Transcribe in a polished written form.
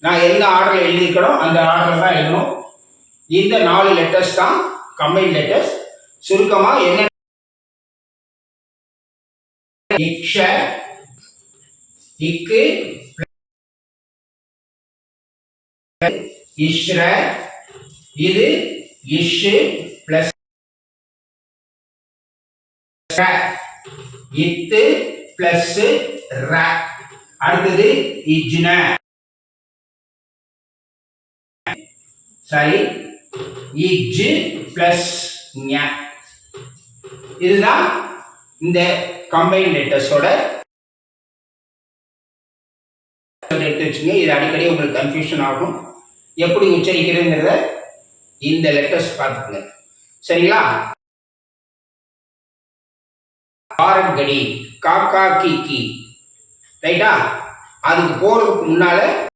நான் எந்த ஆர்டரில் எழுதியிருக்கணும் அந்த ஆர்டர் தான் எழுதணும். இந்த 4 லெட்டர்ஸ் தான் கம்பைன் லெட்டர்ஸ். சுருக்கமாக என்ன? இக்ஷ, இக்கு, இஷ்ர, இது இஷ் பிளஸ் இத்து பிளஸ் ர. அடுத்தது இஜ்ன, சரி, இஜ் பிளஸ் ஞ. இதுதான் இந்த கம்பைன் லெட்டர்ஸோட எடுத்து வச்சுங்க. இது அடிக்கடி உங்களுக்கு கன்ஃபியூஷன் ஆகும். எப்படி உச்சரிக்கிறதுங்கிறத இந்த லெட்டர்ஸ் பார்த்துக்குங்க. சரிங்களா? ஆரங்கடி, காக்கா, கி, ரைட்டா? அதுக்கு போறதுக்கு முன்னால